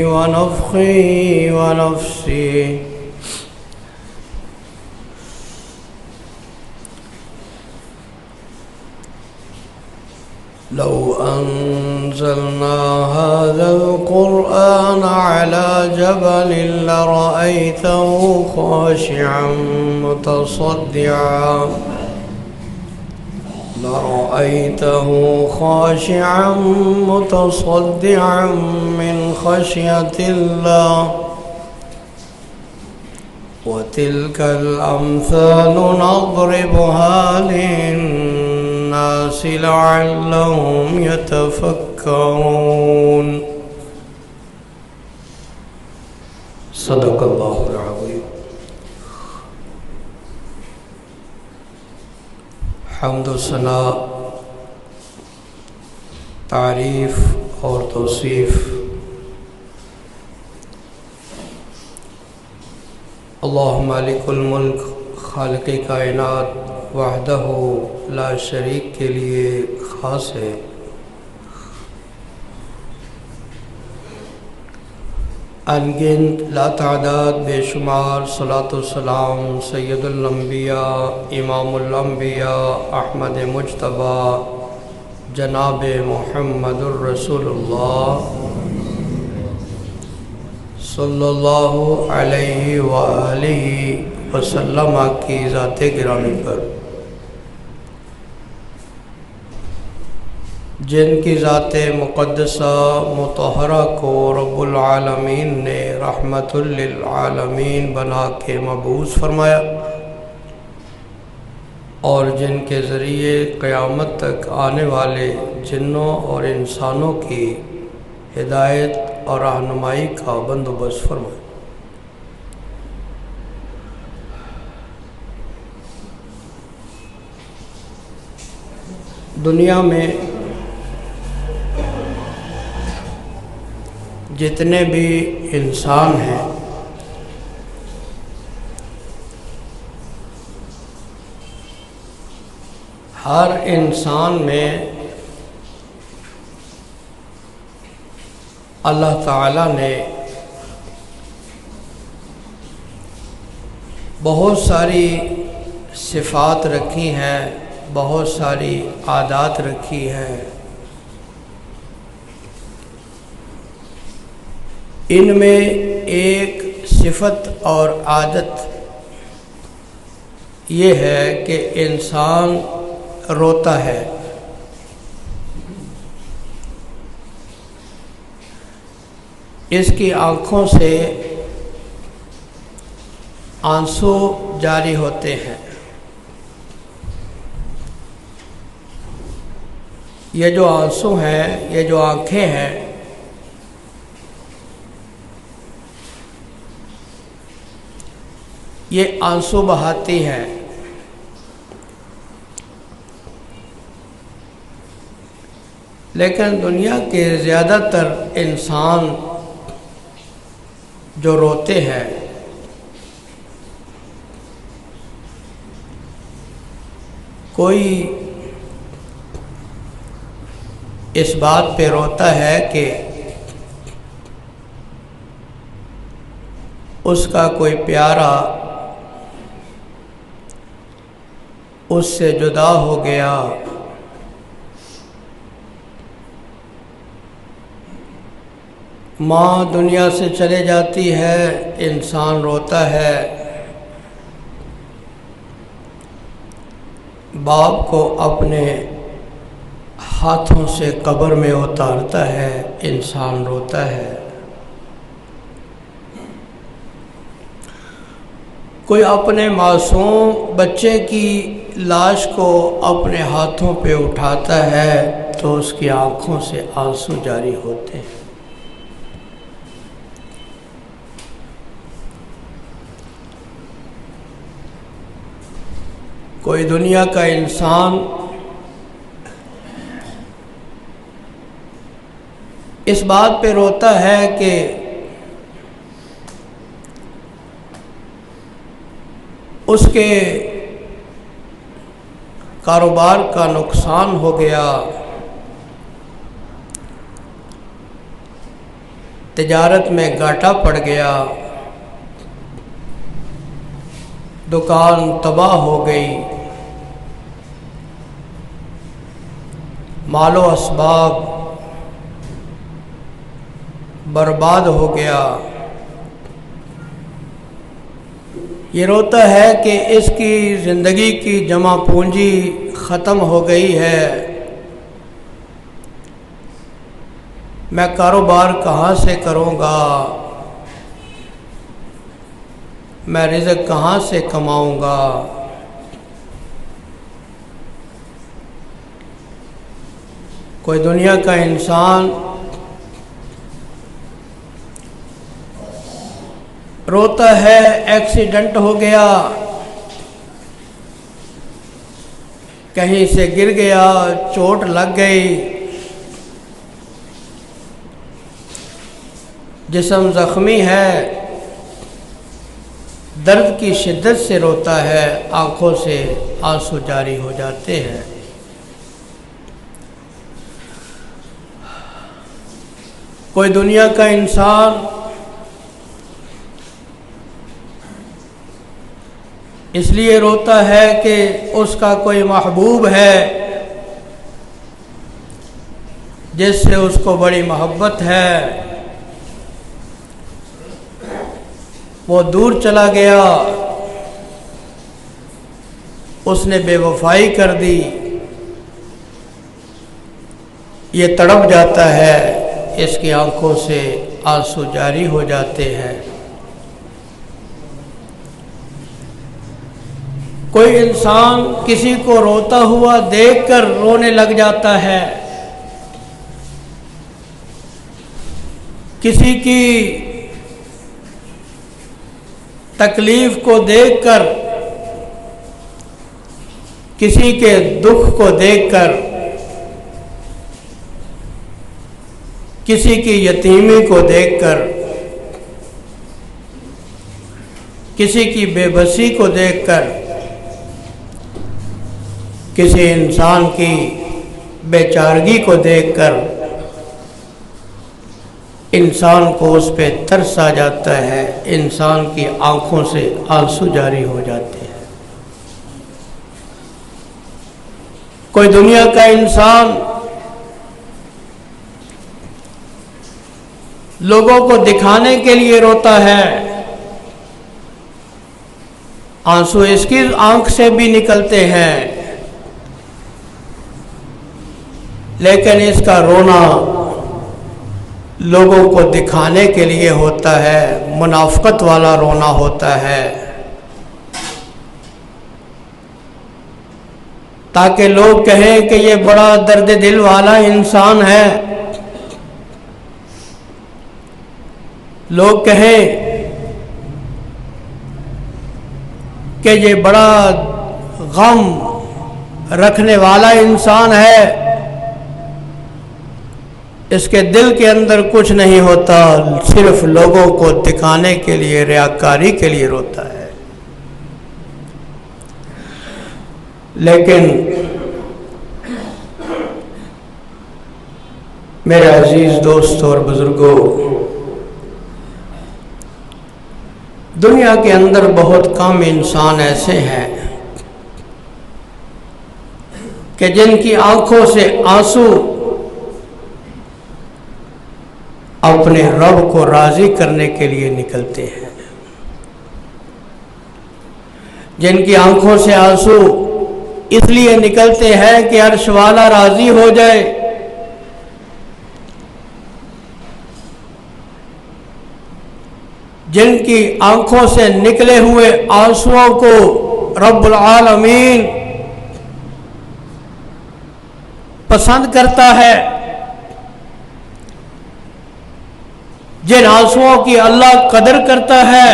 ونفخه ونفسه. لو أنزلنا هذا القرآن على جبل لرأيته خاشعا متصدعا من خشية الله. وتلك الأمثال نضربها للناس لعلهم يتفكرون. صدق الله العظيم. حمد و ثنا، تعریف اور توصیف اللہ مالک الملک خالق کائنات وحدہ لا شریک کے لیے خاص ہے۔ انگنت لا تعداد بے شمار صلاۃ والسلام سید الانبیاء امام الانبیاء احمد مجتبیٰ جناب محمد الرسول اللہ صلی اللہ علیہ وآلہ وسلم کی ذات گرامی پر، جن کی ذات مقدسہ مطہرہ کو رب العالمین نے رحمت للعالمین بنا کے مبعوث فرمایا، اور جن کے ذریعے قیامت تک آنے والے جنوں اور انسانوں کی ہدایت اور رہنمائی کا بندوبست فرمایا۔ دنیا میں جتنے بھی انسان ہیں، ہر انسان میں اللہ تعالیٰ نے بہت ساری صفات رکھی ہیں، بہت ساری عادات رکھی ہیں۔ ان میں ایک صفت اور عادت یہ ہے کہ انسان روتا ہے۔ اس کی آنکھوں سے آنسو جاری ہوتے ہیں۔ یہ جو آنسو ہیں، یہ جو آنکھیں ہیں، یہ آنسو بہاتی ہیں۔ لیکن دنیا کے زیادہ تر انسان جو روتے ہیں، کوئی اس بات پہ روتا ہے کہ اس کا کوئی پیارا اس سے جدا ہو گیا، ماں دنیا سے چلے جاتی ہے، انسان روتا ہے، باپ کو اپنے ہاتھوں سے قبر میں اتارتا ہے، انسان روتا ہے۔ کوئی اپنے معصوم بچے کی لاش کو اپنے ہاتھوں پہ اٹھاتا ہے تو اس کی آنکھوں سے آنسو جاری ہوتے ہیں۔ کوئی دنیا کا انسان اس بات پہ روتا ہے کہ اس کے کاروبار کا نقصان ہو گیا، تجارت میں گھاٹا پڑ گیا، دکان تباہ ہو گئی، مال و اسباب برباد ہو گیا۔ یہ روتا ہے کہ اس کی زندگی کی جمع پونجی ختم ہو گئی ہے، میں کاروبار کہاں سے کروں گا، میں رزق کہاں سے کماؤں گا۔ کوئی دنیا کا انسان روتا ہے ایکسیڈنٹ ہو گیا، کہیں سے گر گیا، چوٹ لگ گئی، جسم زخمی ہے، درد کی شدت سے روتا ہے، آنکھوں سے آنسو جاری ہو جاتے ہیں۔ کوئی دنیا کا انسان اس لیے روتا ہے کہ اس کا کوئی محبوب ہے جس سے اس کو بڑی محبت ہے، وہ دور چلا گیا، اس نے بے وفائی کر دی، یہ تڑپ جاتا ہے، اس کی آنکھوں سے آنسو جاری ہو جاتے ہیں۔ کوئی انسان کسی کو روتا ہوا دیکھ کر رونے لگ جاتا ہے، کسی کی تکلیف کو دیکھ کر، کسی کے دکھ کو دیکھ کر، کسی کی یتیمی کو دیکھ کر، کسی کی بے بسی کو دیکھ کر، کسی انسان کی بے چارگی کو دیکھ کر انسان کو اس پہ ترس آ جاتا ہے، انسان کی آنکھوں سے آنسو جاری ہو جاتے ہیں۔ کوئی دنیا کا انسان لوگوں کو دکھانے کے لیے روتا ہے، آنسو اس کی آنکھ سے بھی نکلتے ہیں، لیکن اس کا رونا لوگوں کو دکھانے کے لیے ہوتا ہے، منافقت والا رونا ہوتا ہے، تاکہ لوگ کہیں کہ یہ بڑا درد دل والا انسان ہے، لوگ کہیں کہ یہ بڑا غم رکھنے والا انسان ہے، اس کے دل کے اندر کچھ نہیں ہوتا، صرف لوگوں کو دکھانے کے لیے، ریاکاری کے لیے روتا ہے۔ لیکن میرے عزیز دوست اور بزرگوں، دنیا کے اندر بہت کم انسان ایسے ہیں کہ جن کی آنکھوں سے آنسو اپنے رب کو راضی کرنے کے لیے نکلتے ہیں، جن کی آنکھوں سے آنسو اس لیے نکلتے ہیں کہ عرش والا راضی ہو جائے، جن کی آنکھوں سے نکلے ہوئے آنسوؤں کو رب العالمین پسند کرتا ہے، جن آنسوؤں کی اللہ قدر کرتا ہے،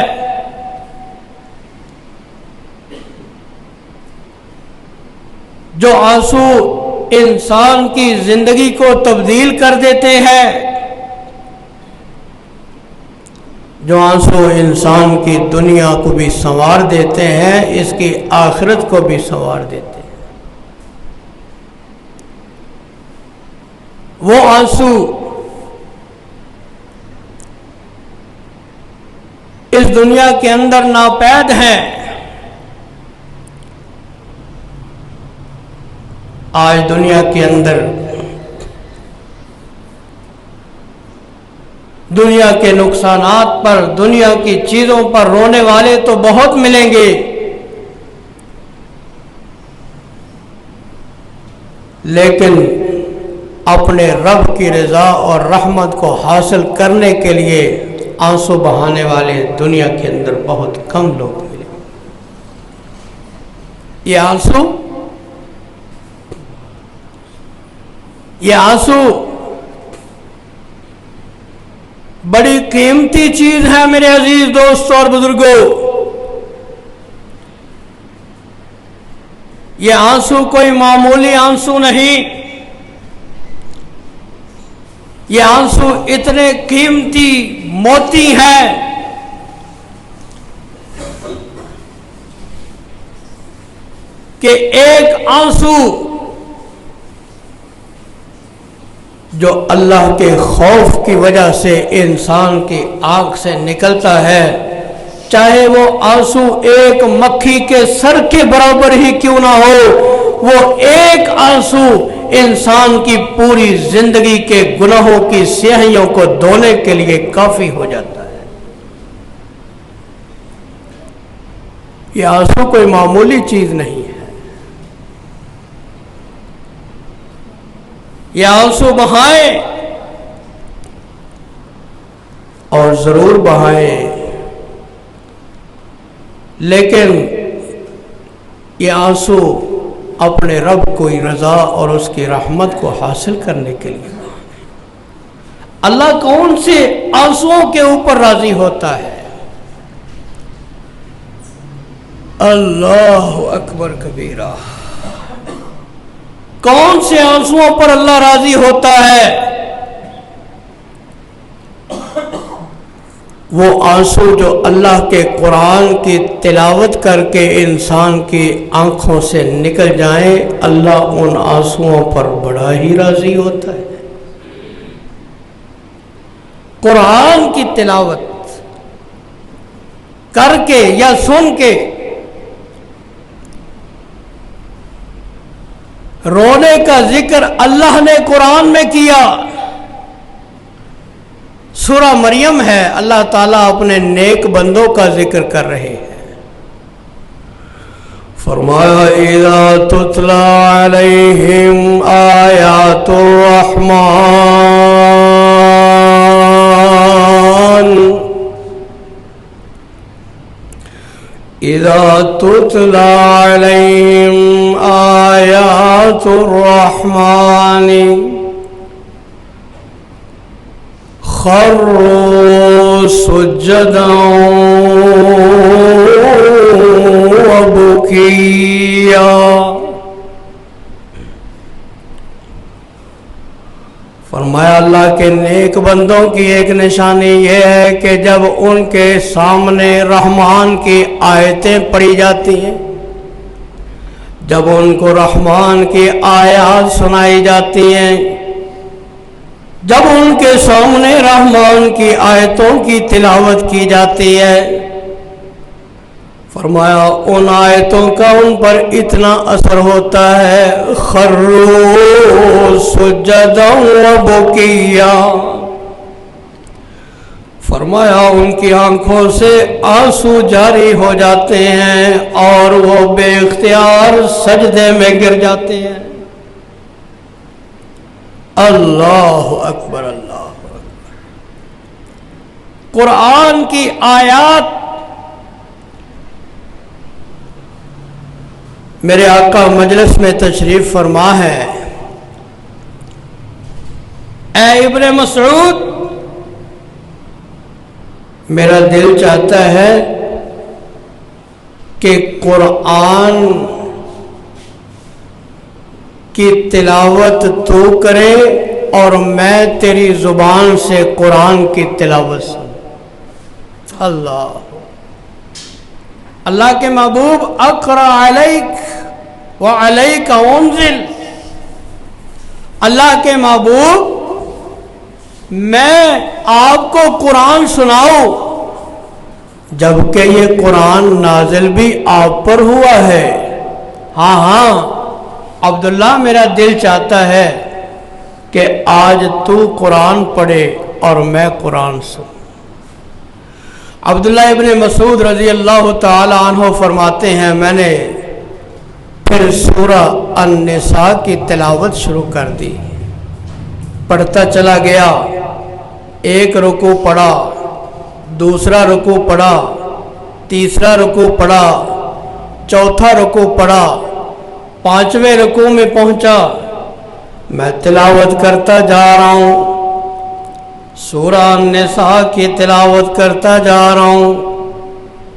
جو آنسو انسان کی زندگی کو تبدیل کر دیتے ہیں، جو آنسو انسان کی دنیا کو بھی سنوار دیتے ہیں، اس کی آخرت کو بھی سنوار دیتے ہیں۔ وہ آنسو اس دنیا کے اندر ناپید ہیں، آج دنیا کے اندر دنیا کے نقصانات پر، دنیا کی چیزوں پر رونے والے تو بہت ملیں گے، لیکن اپنے رب کی رضا اور رحمت کو حاصل کرنے کے لیے آنسو بہانے والے دنیا کے اندر بہت کم لوگ ملے۔ یہ آنسو بڑی قیمتی چیز ہے میرے عزیز دوستوں اور بزرگوں۔ یہ آنسو کوئی معمولی آنسو نہیں، یہ آنسو اتنے قیمتی موتی ہیں کہ ایک آنسو جو اللہ کے خوف کی وجہ سے انسان کی آنکھ سے نکلتا ہے، چاہے وہ آنسو ایک مکھی کے سر کے برابر ہی کیوں نہ ہو، وہ ایک آنسو انسان کی پوری زندگی کے گناہوں کی سیاہیوں کو دھونے کے لیے کافی ہو جاتا ہے۔ یہ آنسو کوئی معمولی چیز نہیں ہے۔ یہ آنسو بہائیں اور ضرور بہائیں، لیکن یہ آنسو اپنے رب کی رضا اور اس کی رحمت کو حاصل کرنے کے لیے۔ اللہ کون سے آنسوؤں کے اوپر راضی ہوتا ہے؟ اللہ اکبر کبیرہ۔ کون سے آنسوؤں پر اللہ راضی ہوتا ہے؟ وہ آنسو جو اللہ کے قرآن کی تلاوت کر کے انسان کی آنکھوں سے نکل جائیں، اللہ ان آنسوؤں پر بڑا ہی راضی ہوتا ہے۔ قرآن کی تلاوت کر کے یا سن کے رونے کا ذکر اللہ نے قرآن میں کیا۔ سورہ مریم ہے، اللہ تعالیٰ اپنے نیک بندوں کا ذکر کر رہے ہیں۔ فرمایا اذا تتلی علیہم آیات الرحمن اذا تتلی علیہم آیات الرحمن خروا سجدا وبكيا۔ فرمایا اللہ کے نیک بندوں کی ایک نشانی یہ ہے کہ جب ان کے سامنے رحمان کی آیتیں پڑھی جاتی ہیں، جب ان کو رحمان کی آیات سنائی جاتی ہیں، جب ان کے سامنے رحمان کی آیتوں کی تلاوت کی جاتی ہے، فرمایا ان آیتوں کا ان پر اتنا اثر ہوتا ہے، خروا سجدا وبکیا، فرمایا ان کی آنکھوں سے آنسو جاری ہو جاتے ہیں اور وہ بے اختیار سجدے میں گر جاتے ہیں۔ اللہ اکبر، اللہ اکبر۔ قرآن کی آیات میرے آقا مجلس میں تشریف فرما ہے۔ اے ابن مسعود، میرا دل چاہتا ہے کہ قرآن کی تلاوت تو کرے اور میں تیری زبان سے قرآن کی تلاوت سن۔ اللہ کے محبوب، اقرأ علیک وعلیک انزل، اللہ کے محبوب میں آپ کو قرآن سناؤں، جبکہ یہ قرآن نازل بھی آپ پر ہوا ہے۔ ہاں عبداللہ میرا دل چاہتا ہے کہ آج تو قرآن پڑھے اور میں قرآن سن۔ عبداللہ ابن مسعود رضی اللہ تعالی عنہ فرماتے ہیں میں نے پھر سورہ النساء کی تلاوت شروع کر دی، پڑھتا چلا گیا، ایک رکوع پڑھا، دوسرا رکوع پڑھا، تیسرا رکوع پڑھا، چوتھا رکوع پڑھا، پانچویں رکوع میں پہنچا، میں تلاوت کرتا جا رہا ہوں، سورہ النساء کی تلاوت کرتا جا رہا ہوں،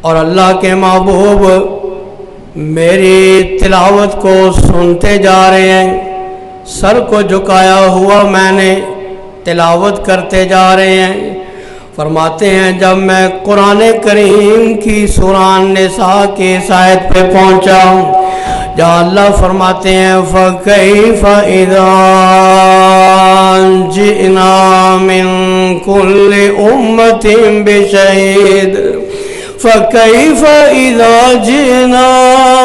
اور اللہ کے محبوب میری تلاوت کو سنتے جا رہے ہیں، سر کو جھکایا ہوا میں نے تلاوت کرتے جا رہے ہیں۔ فرماتے ہیں جب میں قرآن کریم کی سورہ النساء کی اس آیت پہ پہنچا جہاں اللہ فرماتے ہیں فَكَيْفَ إِذَا جِئْنَا مِن كُلِّ أُمَّةٍ بِشَهِيدٍ فَكَيْفَ إِذَا جِئْنَا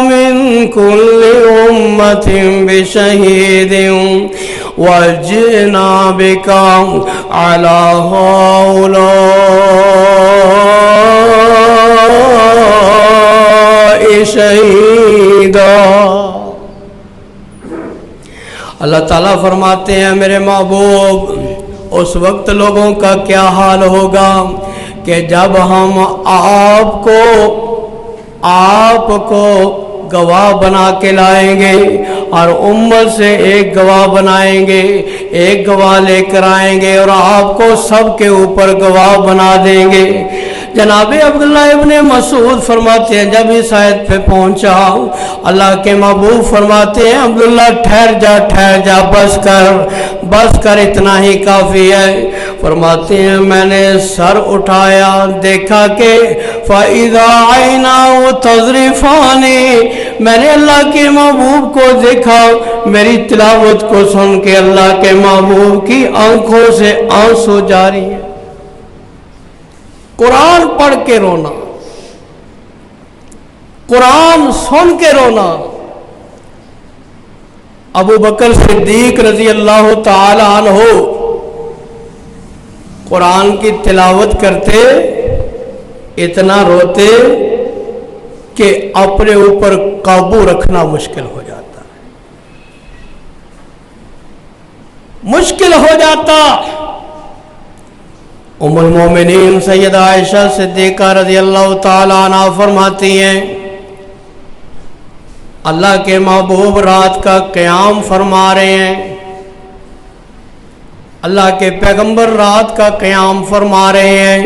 مِن كُلِّ أُمَّةٍ بِشَهِيدٍ وَجِئْنَا بِكَ عَلَى هَؤُلَاءِ شَهِيدًا۔ اللہ تعالیٰ فرماتے ہیں میرے محبوب اس وقت لوگوں کا کیا حال ہوگا کہ جب ہم آپ کو گواہ بنا کے لائیں گے اور امت سے ایک گواہ بنائیں گے، ایک گواہ لے کر آئیں گے اور آپ کو سب کے اوپر گواہ بنا دیں گے۔ جناب عبداللہ ابن مسعود فرماتے ہیں جب اس آیت پہ پہنچا اللہ کے محبوب فرماتے ہیں عبداللہ ٹھہر جا بس کر اتنا ہی کافی ہے۔ فرماتے ہیں میں نے سر اٹھایا دیکھا کہ فَإِذَا عَيْنَاهُ تَذْرِفَانِ، میں نے اللہ کے محبوب کو دیکھا، میری تلاوت کو سن کے اللہ کے محبوب کی آنکھوں سے آنسو جاری ہیں۔ قرآن پڑھ کے رونا، قرآن سن کے رونا۔ ابو بکر صدیق رضی اللہ تعالی عنہ قرآن کی تلاوت کرتے اتنا روتے کہ اپنے اوپر قابو رکھنا مشکل ہو جاتا، مشکل ہو جاتا۔ ام المومنین سیدہ عائشہ صدیقہ رضی اللہ تعالی عنہ فرماتی ہیں اللہ کے محبوب رات کا قیام فرما رہے ہیں، اللہ کے پیغمبر رات کا قیام فرما رہے ہیں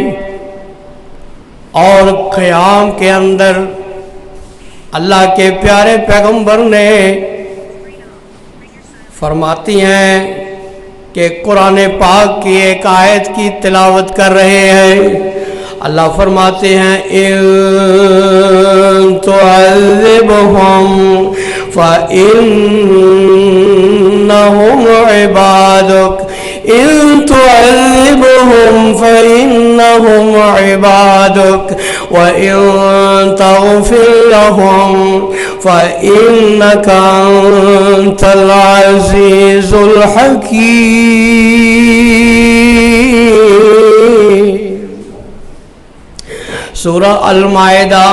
اور قیام کے اندر اللہ کے پیارے پیغمبر نے فرماتی ہیں کہ قرآن پاک کی ایک آیت کی تلاوت کر رہے ہیں، اللہ فرماتے ہیں اِن تُعَذِّبْهُمْ فَإِنَّهُمْ عِبَادُكَ إِن تُعَذِّبْهُمْ فَإِنَّهُمْ عِبَادُكَ وَإِن تَغْفِرْ لَهُمْ فَإِنَّكَ أَنْتَ الْعَزِيزُ الْحَكِيمُ۔ سورہ المائدہ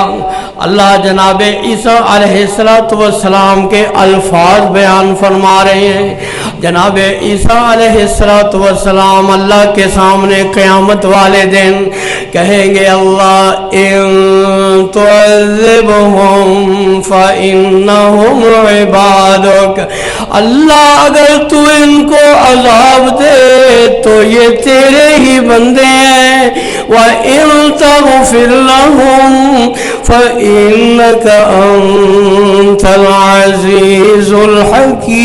اللہ جناب عیسیٰ علیہ السلام کے الفاظ بیان فرما رہے ہیں۔ جناب عیسیٰ علیہ السلام اللہ کے سامنے قیامت والے دن کہیں گے اللہ ان تعذبهم فإنهم عبادك، اللہ اگر تو ان کو عذاب دے تو یہ تیرے ہی بندے ہیں، وَإِن تَغْفِرْ لَهُمْ فَإِنَّكَ أَنْتَ الْعَزِيزُ الْحَكِيمُ،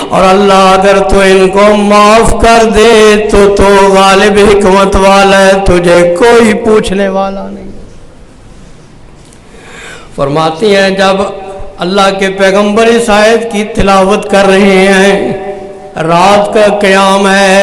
اور اللہ اگر تو ان کو معاف کر دے تو غالب حکمت والا ہے، تجھے کوئی پوچھنے والا نہیں۔ فرماتی ہیں جب اللہ کے پیغمبر اس آیت کی تلاوت کر رہے ہیں، رات کا قیام ہے،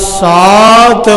7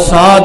7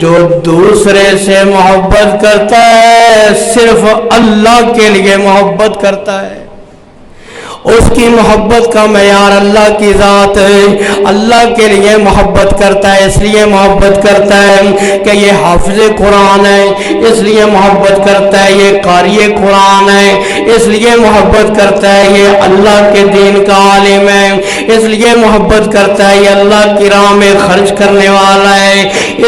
جو دوسرے سے محبت کرتا ہے صرف اللہ کے لیے محبت کرتا ہے، اس کی محبت کا معیار اللہ کی ذات ہے، اللہ کے لیے محبت کرتا ہے، اس لیے محبت کرتا ہے کہ یہ حافظ قرآن ہے، اس لیے محبت کرتا ہے یہ قاری قرآن ہے، اس لیے محبت کرتا ہے یہ اللہ کے دین کا عالم ہے، اس لیے محبت کرتا ہے یہ اللہ کی راہ میں خرچ کرنے والا ہے،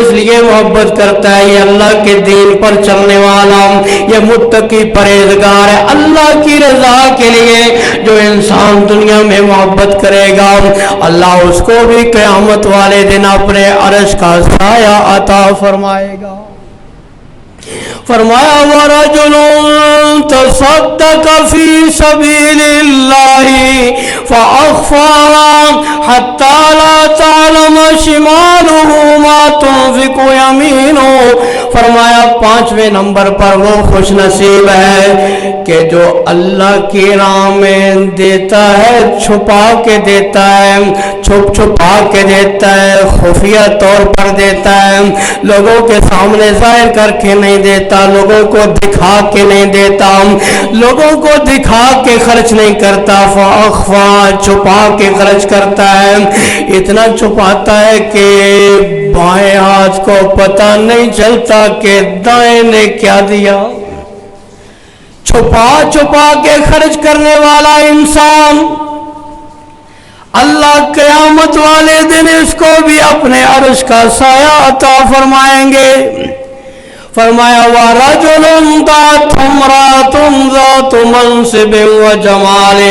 اس لیے محبت کرتا ہے یہ اللہ کے دین پر چلنے والا، یہ متقی پرہیزگار ہے۔ اللہ کی رضا کے لیے جو انسان دنیا میں محبت کرے گا، اللہ اس کو بھی قیامت والے دن اپنے عرش کا سایہ عطا فرمائے گا۔ فرمایا وَرَجُلٌ تَصَدَّقَ فِي سَبِيلِ اللَّهِ فَأَخْفَاهَا حَتَّى لَا تَعْلَمَ شِمَالُهُ مَا تُنْفِقُ يَمِينُهُ۔ فرمایا 5ویں نمبر پر وہ خوش نصیب ہے کہ جو اللہ کی راہ میں دیتا ہے، چھپا کے دیتا ہے، چھپا کے دیتا ہے، خفیہ طور پر دیتا ہے، لوگوں کے سامنے ظاہر کر کے نہیں دیتا، لوگوں کو دکھا کے نہیں دیتا، لوگوں کو دکھا کے خرچ نہیں کرتا، فاخفا چھپا کے خرچ کرتا ہے، اتنا چھپاتا ہے کہ بائیں ہاتھ کو پتہ نہیں چلتا کہ دائیں نے کیا دیا۔ چھپا کے خرچ کرنے والا انسان اللہ قیامت والے دن اس کو بھی اپنے عرش کا سایہ عطا فرمائیں گے۔ فرمایا وَرَجُلٌ دَعَتْهُ امْرَأَةٌ ذَاتُ مَنْصِبٍ وَجَمَالٍ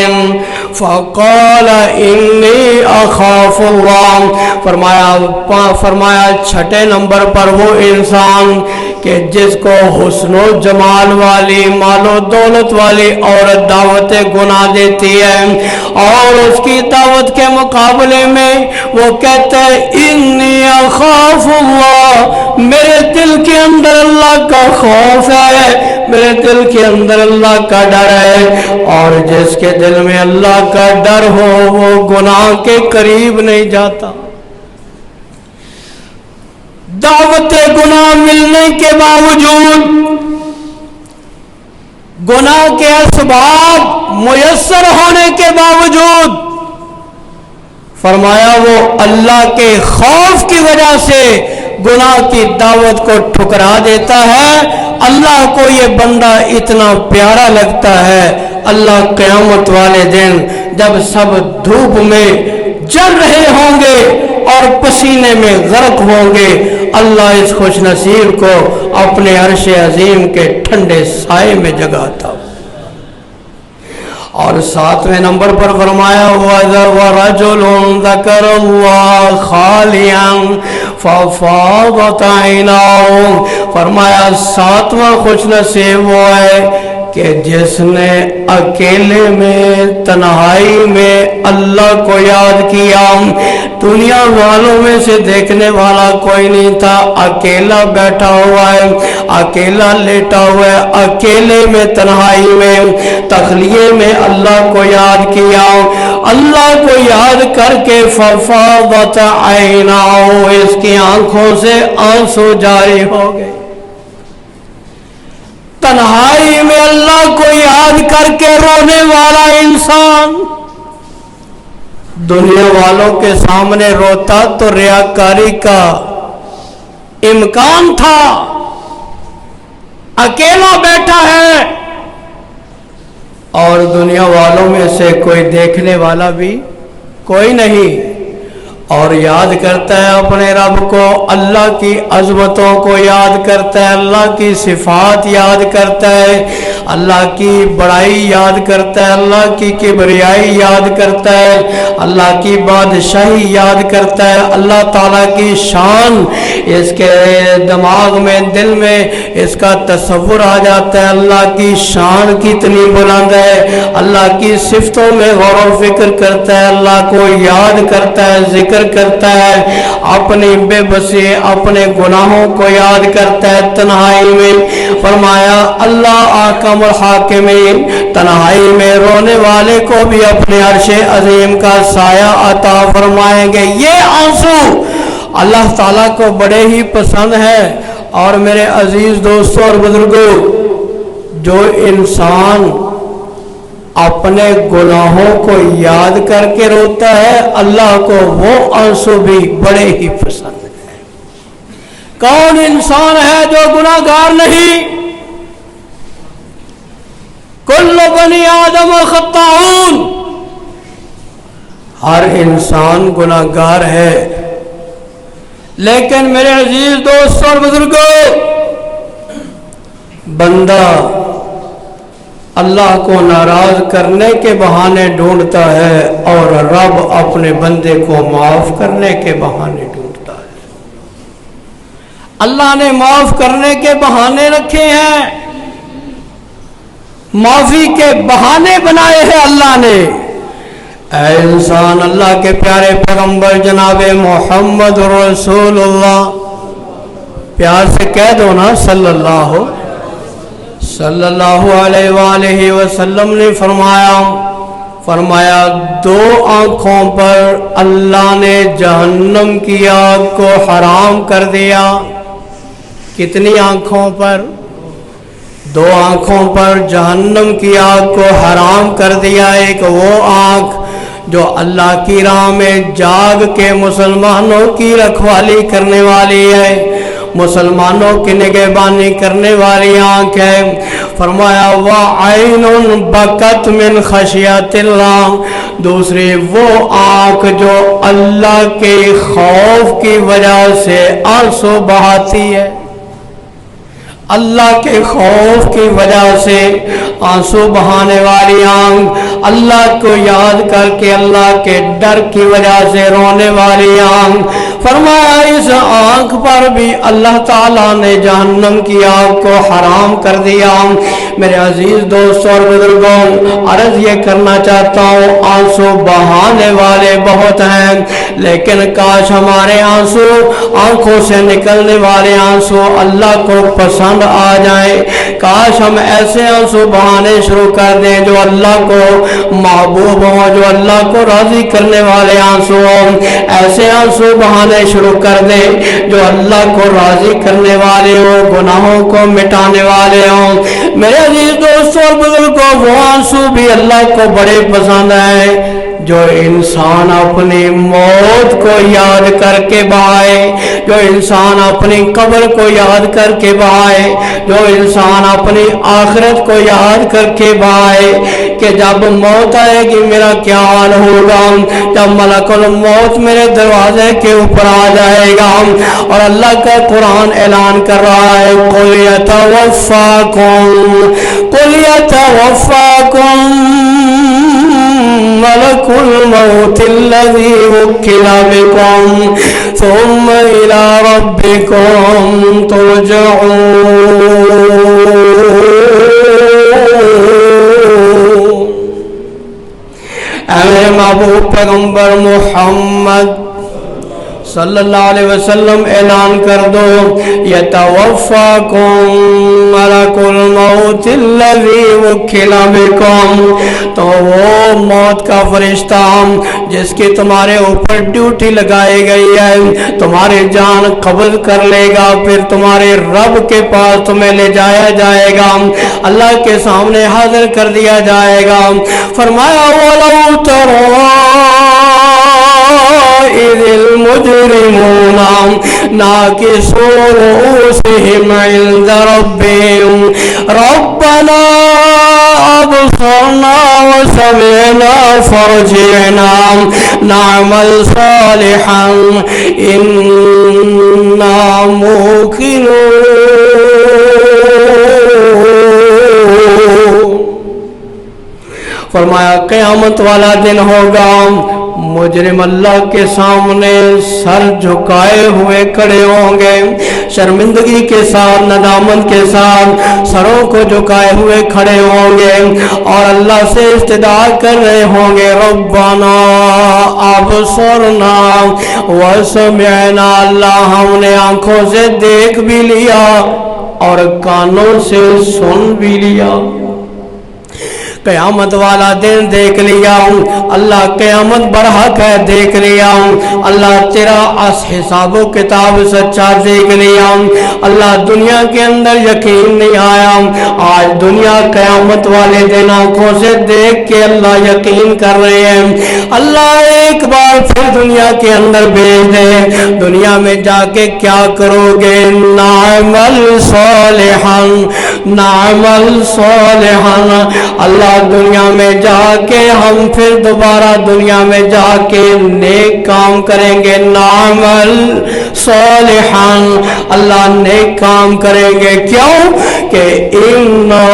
فَقَالَ إِنِّي أَخَافُ اللَّهَ۔ فرمایا 6 نمبر پر وہ انسان کہ جس کو حسن و جمال والی، مال و دولت والی عورت دعوت گناہ دیتی ہے، اور اس کی دعوت کے مقابلے میں وہ کہتا ہے انی اخاف اللہ، میرے دل کے اندر اللہ کا خوف ہے، میرے دل کے اندر اللہ کا ڈر ہے، اور جس کے دل میں اللہ کا ڈر ہو وہ گناہ کے قریب نہیں جاتا۔ دعوت گناہ ملنے کے باوجود، گناہ کے اسباب میسر ہونے کے باوجود، فرمایا وہ اللہ کے خوف کی وجہ سے گناہ کی دعوت کو ٹھکرا دیتا ہے۔ اللہ کو یہ بندہ اتنا پیارا لگتا ہے، اللہ قیامت والے دن جب سب دھوپ میں جل رہے ہوں گے اور پسینے میں غرق ہوں گے، اللہ اس خوش نصیب کو اپنے عرش عظیم کے ٹھنڈے سائے میں جگاتا۔ اور 7ویں نمبر پر فرمایا وَرَجُلٌ ذَكَرَ اللَّهَ خَالِيًا فَفَاضَتْ عَيْنَاهُ۔ فرمایا 7واں خوش نصیب وہ ہے کہ جس نے اکیلے میں، تنہائی میں اللہ کو یاد کیا۔ دنیا والوں میں سے دیکھنے والا کوئی نہیں تھا، اکیلا بیٹھا ہوا ہے، اکیلا لیٹا ہوا ہے، اکیلے میں تنہائی میں تخلیے میں اللہ کو یاد کیا، اللہ کو یاد کر کے ففاضت عیناہ، اس کی آنکھوں سے آنسو جاری ہو گئے۔ تنہائی میں اللہ کو یاد کر کے رونے والا انسان دنیا والوں کے سامنے روتا تو ریاکاری کا امکان تھا، اکیلا بیٹھا ہے اور دنیا والوں میں سے کوئی دیکھنے والا بھی کوئی نہیں، اور یاد کرتا ہے اپنے رب کو، اللہ کی عظمتوں کو یاد کرتا ہے، اللہ کی صفات یاد کرتا ہے، اللہ کی بڑائی یاد کرتا ہے، اللہ کی کبریائی یاد کرتا ہے، اللہ کی بادشاہی یاد کرتا ہے، اللہ تعالیٰ کی شان اس کے دماغ میں، دل میں اس کا تصور آ جاتا ہے، اللہ کی شان کتنی بلند ہے، اللہ کی صفتوں میں غور و فکر کرتا ہے، اللہ کو یاد کرتا ہے، ذکر کرتا ہے، اپنی بے بسی، اپنے گناہوں کو یاد کرتا ہے تنہائی میں۔ فرمایا اللہ احکم الحاکمین، تنہائی میں رونے والے کو بھی اپنے عرش عظیم کا سایہ عطا فرمائیں گے۔ یہ آنسو اللہ تعالیٰ کو بڑے ہی پسند ہے۔ اور میرے عزیز دوستوں اور بزرگوں، جو انسان اپنے گناہوں کو یاد کر کے روتا ہے، اللہ کو وہ آنسو بھی بڑے ہی پسند ہیں۔ کون انسان ہے جو گناہگار نہیں؟ کل بنی آدم خطاؤن، ہر انسان گناہگار ہے، لیکن میرے عزیز دوستوں اور بزرگوں، بندہ اللہ کو ناراض کرنے کے بہانے ڈھونڈتا ہے اور رب اپنے بندے کو معاف کرنے کے بہانے ڈھونڈتا ہے۔ اللہ نے معاف کرنے کے بہانے رکھے ہیں، معافی کے بہانے بنائے ہیں اللہ نے۔ اے انسان، اللہ کے پیارے پیغمبر جناب محمد رسول اللہ، پیار سے کہہ دو نا صلی اللہ علیہ وآلہ وسلم نے فرمایا دو آنکھوں پر اللہ نے جہنم کی آگ کو حرام کر دیا۔ کتنی آنکھوں پر؟ دو آنکھوں پر جہنم کی آگ کو حرام کر دیا۔ ایک وہ آنکھ جو اللہ کی راہ میں جاگ کے مسلمانوں کی رکھوالی کرنے والی ہے، مسلمانوں کی نگہبانی کرنے والی آنکھ ہے۔ فرمایا وَعَيْنٌ بَكَتْ مِنْ خَشْيَةِ اللَّهِ، دوسری وہ آنکھ جو اللہ کے خوف کی وجہ سے آنسو بہاتی ہے، اللہ کے خوف کی وجہ سے آنسو بہانے والی آنکھ، اللہ کو یاد کر کے اللہ کے ڈر کی وجہ سے رونے والی آنکھ۔ فرمایا اس آنکھ پر بھی اللہ تعالیٰ نے جہنم کی آگ کو حرام کر دیا۔ میرے عزیز دوستوں اور بزرگوں، عرض یہ کرنا چاہتا ہوں، آنسو بہانے والے بہت ہیں، لیکن کاش ہمارے آنسو، آنکھوں سے نکلنے والے آنسو اللہ کو پسند آ جائیں۔ کاش ہم ایسے آنسو بہانے شروع کر دیں جو اللہ کو محبوب ہوں، جو اللہ کو راضی کرنے والے آنسو ہوں۔ ایسے آنسو بہانے شروع کر دیں جو اللہ کو راضی کرنے والے ہوں، گناہوں کو مٹانے والے ہوں۔ میرے عزیز دوستوں اور بزرگوں، وہ آنسو بھی اللہ کو بڑے پسند ہیں جو انسان اپنی موت کو یاد کر کے بہائے، جو انسان اپنی قبر کو یاد کر کے بہائے، جو انسان اپنی آخرت کو یاد کر کے بہائے کہ جب موت آئے گی میرا کیا حال ہوگا، جب ملک الموت میرے دروازے کے اوپر آ جائے گا۔ اور اللہ کا قرآن اعلان کر رہا ہے قُلْ يَتَوَفَّاكُمْ ملک الموت الذی وکل بکم ثم الى ربکم ترجعون۔ اے محبوب پیغمبر محمد صلی اللہ علیہ وسلم اعلان کر دو یتوفاکم ملک الموت الذی وکل بکم، تو وہ موت کا فرشتہ جس کی تمہارے اوپر ڈیوٹی لگائی گئی ہے تمہاری جان قبض کر لے گا، پھر تمہارے رب کے پاس تمہیں لے جایا جائے گا، اللہ کے سامنے حاضر کر دیا جائے گا۔ فرمایا وَلَوْ تَرَىٰ إِذِ الْمُجْرِمُونَ نَاكِسُو رُءُوسِهِمْ عِندَ رَبِّهِمْ رَبَّنَا أَبْصَرْنَا وَسَمِعْنَا فَارْجِعْنَا نَعْمَلْ صَالِحًا إِنَّا مُوقِنُونَ۔ فرمایا قیامت والا دن ہوگا، مجرم اللہ کے سامنے سر جھکائے ہوئے کھڑے ہوں گے، شرمندگی کے ساتھ، ندامت کے ساتھ سروں کو جھکائے ہوئے کھڑے ہوں گے اور اللہ سے استدعا کر رہے ہوں گے ربنا ابصرنا وسمعنا، اللہ ہم نے آنکھوں سے دیکھ بھی لیا اور کانوں سے سن بھی لیا۔ قیامت والا دن دیکھ لیا ہوں اللہ، قیامت برحق ہے دیکھ لیا ہوں اللہ، تیرا حساب و کتاب سچا دیکھ لیا ہوں اللہ، دنیا کے اندر یقین نہیں آیا، آج دنیا قیامت والے دن آنکھوں سے دیکھ کے اللہ یقین کر رہے ہیں اللہ، ایک بار پھر دنیا کے اندر بھیج دے، دنیا میں جا کے کیا کرو گے؟ نعمل صالحا نعمل صالحا اللہ، دنیا میں جا کے ہم پھر دوبارہ دنیا میں جا کے نیک کام کریں گے، نعمل صالحا اللہ نیک کام کریں گے، کیوں کہ انا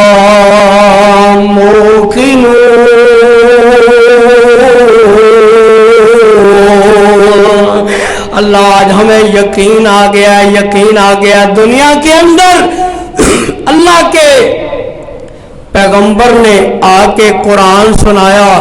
موقنون اللہ، آج ہمیں یقین آ گیا، یقین آ گیا دنیا کے اندر اللہ کے پیغمبر نے آ کے قرآن سنایا،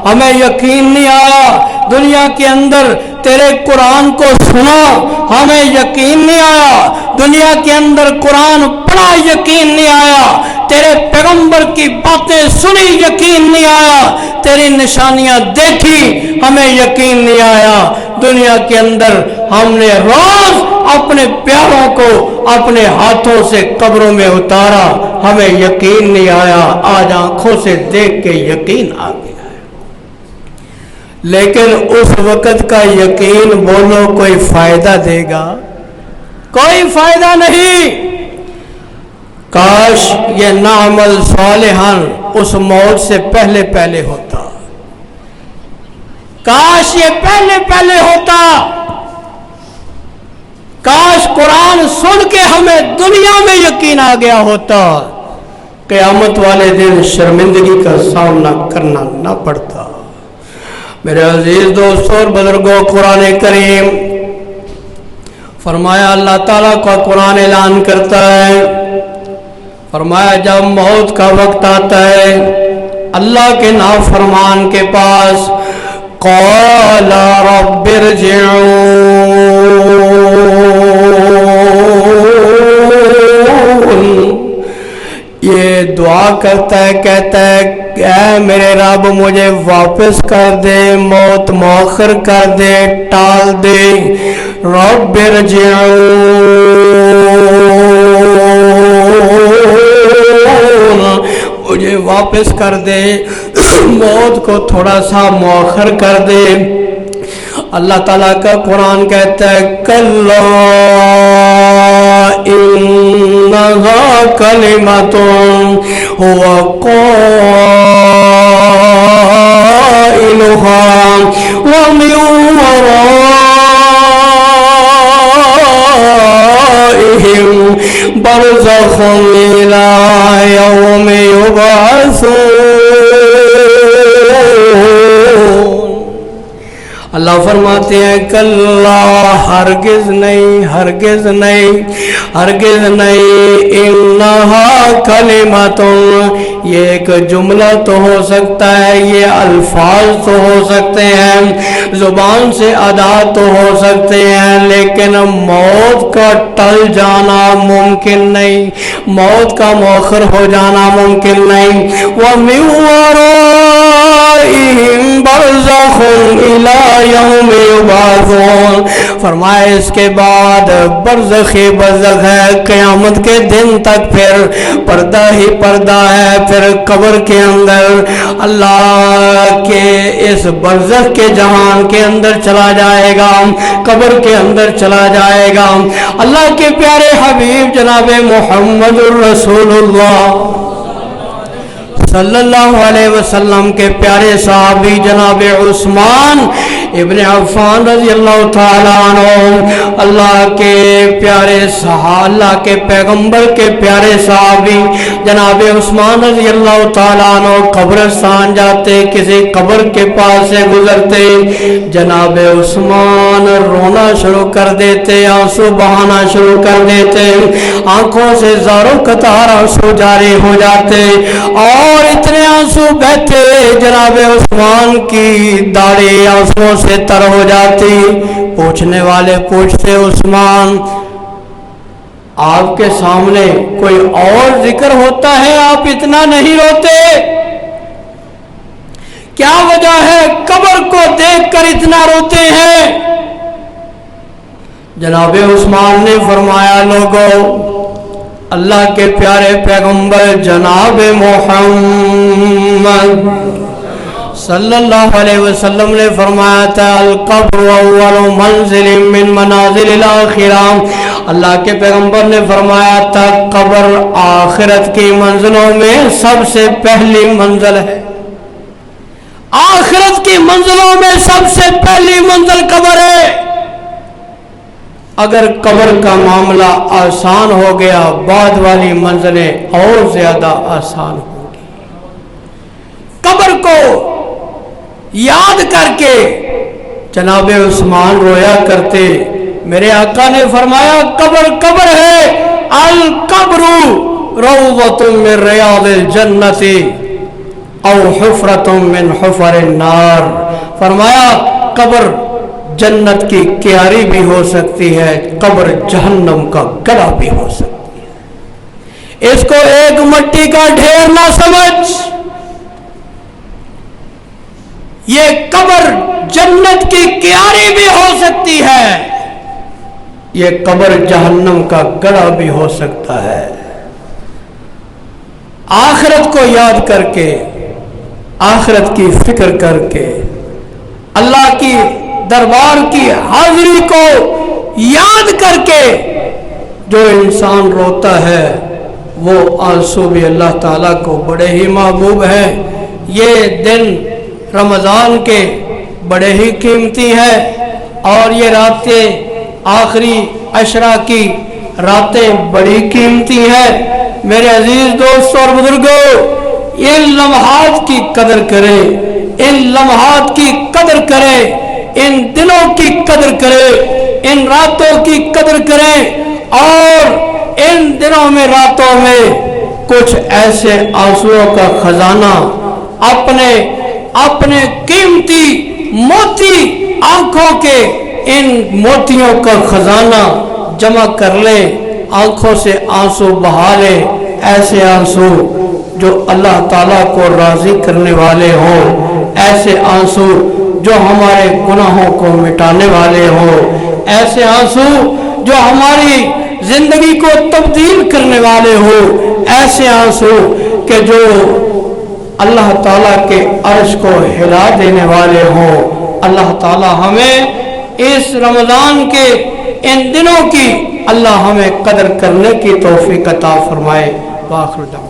ہمیں یقین نہیں آیا، دنیا کے اندر تیرے قرآن کو سنا ہمیں یقین نہیں آیا، دنیا کے اندر قرآن پڑھا یقین نہیں آیا، تیرے پیغمبر کی باتیں سنی یقین نہیں آیا، تیری نشانیاں دیکھی ہمیں یقین نہیں آیا، دنیا کے اندر ہم نے روز اپنے پیاروں کو اپنے ہاتھوں سے قبروں میں اتارا، ہمیں یقین نہیں آیا، آج آنکھوں سے دیکھ کے یقین آ گیا ہے، لیکن اس وقت کا یقین بولو کوئی فائدہ دے گا؟ کوئی فائدہ نہیں۔ کاش یہ نعمل صالحا اس موت سے پہلے پہلے ہوتا، کاش یہ پہلے پہلے ہوتا، کاش قرآن سن کے ہمیں دنیا میں یقین آ گیا ہوتا، قیامت والے دن شرمندگی کا سامنا کرنا نہ پڑتا۔ میرے عزیز دوستوں اور بزرگوں، قرآن کریم فرمایا، اللہ تعالیٰ کا قرآن اعلان کرتا ہے، فرمایا جب موت کا وقت آتا ہے اللہ کے نافرمان کے پاس، قال رب ارجعون، یہ دعا کرتا ہے، کہتا ہے اے میرے رب مجھے واپس کر دے، موت مؤخر کر دے، ٹال دے، رب ارجعون، مجھے واپس کر دے، موت کو تھوڑا سا مؤخر کر دے۔ اللہ تعالیٰ کا قرآن کہتا ہے کلا انہا کلمۃ ہوا قائلہا ومن ورائہم برزخ الی یوم یبعثون۔ اللہ فرماتے ہیں کلا، ہرگز نہیں، ہرگز نہیں، ہرگز نہیں، انہا کلمۃ، یہ ایک جملہ تو ہو سکتا ہے، یہ الفاظ تو ہو سکتے ہیں، زبان سے ادا تو ہو سکتے ہیں، لیکن موت کا ٹل جانا ممکن نہیں، موت کا مؤخر ہو جانا ممکن نہیں۔ وَمِن وَرَائِهِمْ بَرْزَخٌ إِلَىٰ یوم یبعثون، فرمایا اس کے بعد برزخ برزخ ہے، قیامت کے دن تک پھر پردہ ہی پردہ ہے، پھر قبر کے اندر اللہ کے اس برزخ کے جہان کے اندر چلا جائے گا، قبر کے اندر چلا جائے گا۔ اللہ کے پیارے حبیب جناب محمد الرسول اللہ صلی اللہ علیہ وسلم کے پیارے صحابی جناب عثمان ابن عفان رضی اللہ تعالیٰ عنہ، اللہ کے پیارے اللہ کے پیغمبر کے پیارے صحابی جناب عثمان رضی اللہ تعالیٰ عنہ قبرستان جاتے، کسی قبر کے پاس سے گزرتے، جناب عثمان رونا شروع کر دیتے، آنسو بہانا شروع کر دیتے، آنکھوں سے زاروں قطار آنسو جاری ہو جاتے، اور اتنے آنسو بہتے جناب عثمان کی داڑھی آنسوں سے تر ہو جاتی۔ پوچھنے والے پوچھتے عثمان آپ کے سامنے کوئی اور ذکر ہوتا ہے، آپ اتنا نہیں روتے؟ کیا وجہ ہے قبر کو دیکھ کر اتنا روتے ہیں؟ جناب عثمان نے فرمایا لوگوں، اللہ کے پیارے پیغمبر جناب محمد صلی اللہ علیہ وسلم نے فرمایا تھا القبر اول منزل من منازل الاخرہ، اللہ کے پیغمبر نے فرمایا تھا قبر آخرت کی منزلوں میں سب سے پہلی منزل ہے، آخرت کی منزلوں میں سب سے پہلی منزل قبر ہے۔ اگر قبر کا معاملہ آسان ہو گیا بعد والی منزلیں اور زیادہ آسان ہوں گی۔ قبر کو یاد کر کے جناب عثمان رویا کرتے، میرے آقا نے فرمایا قبر قبر ہے، القبر روضۃ من ریاض الجنۃ او حفرۃ من حفر النار، فرمایا قبر جنت کی کیاری بھی ہو سکتی ہے، قبر جہنم کا گڑھا بھی ہو سکتی ہے۔ اس کو ایک مٹی کا ڈھیر نہ سمجھ، یہ قبر جنت کی کیاری بھی ہو سکتی ہے، یہ قبر جہنم کا گڑھا بھی ہو سکتا ہے۔ آخرت کو یاد کر کے، آخرت کی فکر کر کے، اللہ کی دربار کی حاضری کو یاد کر کے جو انسان روتا ہے وہ آنسو بھی اللہ تعالیٰ کو بڑے ہی محبوب ہیں۔ یہ دن رمضان کے بڑے ہی قیمتی ہیں اور یہ راتیں آخری عشرہ کی راتیں بڑی قیمتی ہیں۔ میرے عزیز دوستوں اور بزرگوں، ان لمحات کی قدر کریں، ان لمحات کی قدر کریں، ان دنوں کی قدر کریں، ان راتوں کی قدر کریں، اور ان دنوں میں راتوں میں کچھ ایسے آنسوؤں کا خزانہ اپنے قیمتی موتی آنکھوں کے ان موتیوں کا خزانہ جمع کر لیں، آنکھوں سے آنسو بہا لیں، ایسے آنسو جو اللہ تعالیٰ کو راضی کرنے والے ہوں، ایسے آنسو جو ہمارے گناہوں کو مٹانے والے ہوں، ایسے آنسو جو ہماری زندگی کو تبدیل کرنے والے ہوں، ایسے آنسو کہ جو اللہ تعالیٰ کے عرش کو ہلا دینے والے ہوں۔ اللہ تعالیٰ ہمیں اس رمضان کے ان دنوں کی اللہ ہمیں قدر کرنے کی توفیق عطا فرمائے۔ وآخر دعوانا